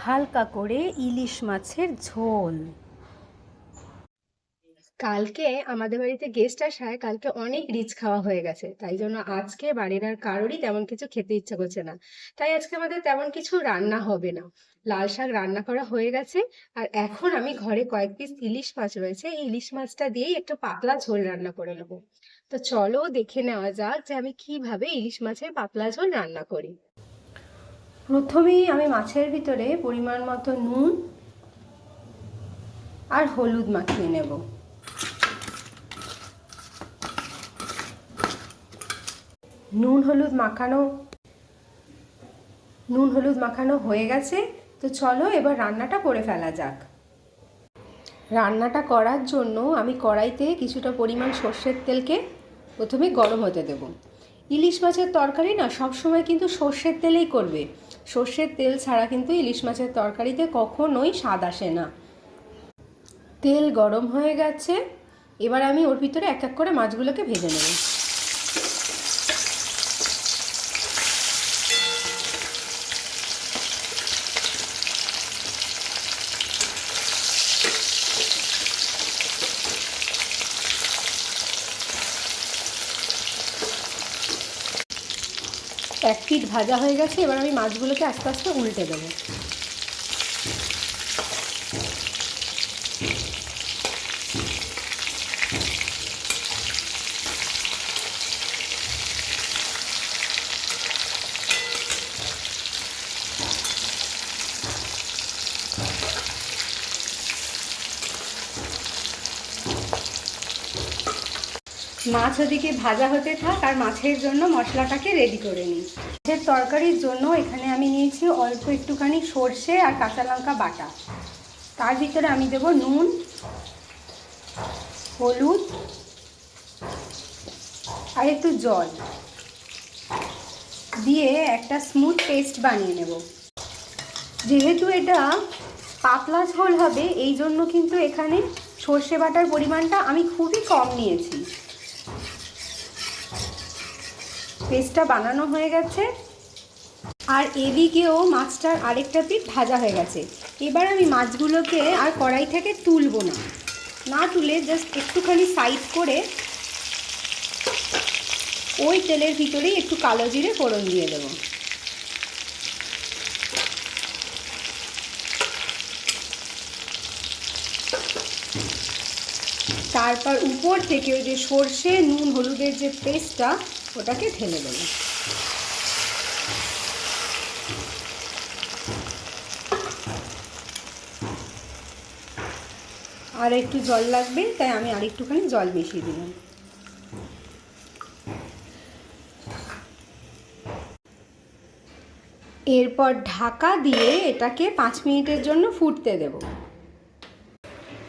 হালকা করে ইলিশ মাছের ঝোল। কালকে আমাদের বাড়িতে গেস্ট আসায় কালকে অনেক রিচ খাওয়া হয়ে গেছে, তাই জন্য আজকে বাড়ির আর কারোরই তেমন কিছু খেতে ইচ্ছা করছে না। তাই আজকে আমাদের তেমন কিছু রান্না হবে না। লাল শাক রান্না করা হয়ে গেছে। আর এখন আমি ঘরে কয়েক পিস ইলিশ মাছ রয়েছে, এই ইলিশ মাছটা দিয়েই একটু পাতলা ঝোল রান্না করে নেবো। তো চলো দেখে নেওয়া যাক যে আমি কিভাবে ইলিশ মাছের পাতলা ঝোল রান্না করি। প্রথমেই আমি মাছের ভিতরে পরিমাণ মতো নুন আর হলুদ মাখিয়ে নেব। নুন হলুদ মাখানো হয়ে গেছে। তো চলো এবার রান্নাটা করে ফেলা যাক। রান্নাটা করার জন্য আমি কড়াইতে কিছুটা পরিমাণ সর্ষের তেলকে প্রথমে গরম হতে দেব। ইলিশ মাছের তরকারি না সবসময় কিন্তু সর্ষের তেলেই করবে। সর্ষের তেল ছাড়া কিন্তু ইলিশ মাছের তরকারিতে কখনোই স্বাদ আসে না। তেল গরম হয়ে গেছে, এবার আমি ওর ভিতরে এক এক করে মাছগুলোকে ভেজে নেব। এক পিঠ ভাজা হয়ে গেছে, এবার আমি মাছগুলোকে আস্তে আস্তে উল্টে দেবো। মাছ ওদিকে ভাজা হতে থাক আর মাছের জন্য মশলাটাকে রেডি করে নিই। মাছের তরকারির জন্য এখানে আমি নিয়েছি অল্প একটুখানি সর্ষে আর কাঁচা লঙ্কা বাটা। তার ভিতরে আমি দেব নুন, হলুদ আর একটু জল দিয়ে একটা স্মুথ পেস্ট বানিয়ে নেব। যেহেতু এটা পাতলা ঝোল হবে, এই জন্য কিন্তু এখানে সর্ষে বাটার পরিমাণটা আমি খুবই কম নিয়েছি। পেস্টটা বানানো হয়ে গেছে আর এদিকেও মাছটার আরেকটা পিঠ ভাজা হয়ে গেছে। এবার আমি মাছগুলোকে আর কড়াই থেকে তুলবো না তুলে জাস্ট একটুখানি সাইড করে ওই তেলের ভিতরেই একটু কালো জিরে ফোড়ন দিয়ে দেবো। তারপর উপর থেকে ওই যে সর্ষে নুন হলুদের যে পেস্টটা ওটাকে ঢেলে দেবো। আর একটু জল লাগবে, তাই আমি আর একটুখানি জল মিশিয়ে দিলাম। এরপর ঢাকা দিয়ে এটাকে 5 মিনিটের জন্য ফুটতে দেব।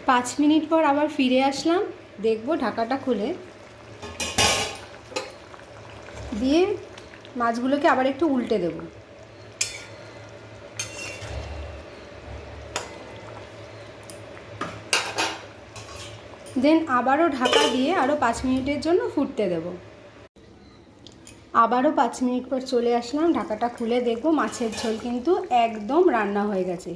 5 মিনিট পর আবার ফিরে আসলাম, দেখবো ঢাকাটা খুলে দিয়ে মাছগুলোকে আবার একটু উল্টে দেব। দেন আবারও ঢাকা দিয়ে আরও 5 মিনিটের জন্য ফুটতে দেব। আবারও 5 মিনিট পর চলে আসলাম, ঢাকাটা খুলে দেখব মাছের ঝোল কিন্তু একদম রান্না হয়ে গেছে।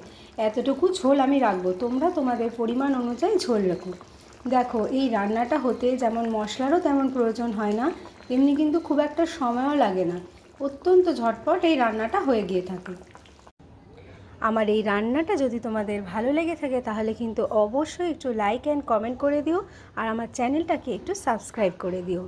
এতটুকু ঝোল আমি রাখবো, তোমরা তোমাদের পরিমাণ অনুযায়ী ঝোল রাখো। দেখো এই রান্নাটা হতে যেমন মশলারও তেমন প্রয়োজন হয় না, তেমনি কিন্তু খুব একটা সময়ও লাগে না। অত্যন্ত ঝটপট এই রান্নাটা হয়ে গিয়ে থাকে। আমার এই রান্নাটা যদি তোমাদের ভালো লেগে থাকে তাহলে কিন্তু অবশ্যই একটু লাইক অ্যান্ড কমেন্ট করে দিও আর আমার চ্যানেলটাকে একটু সাবস্ক্রাইব করে দিও।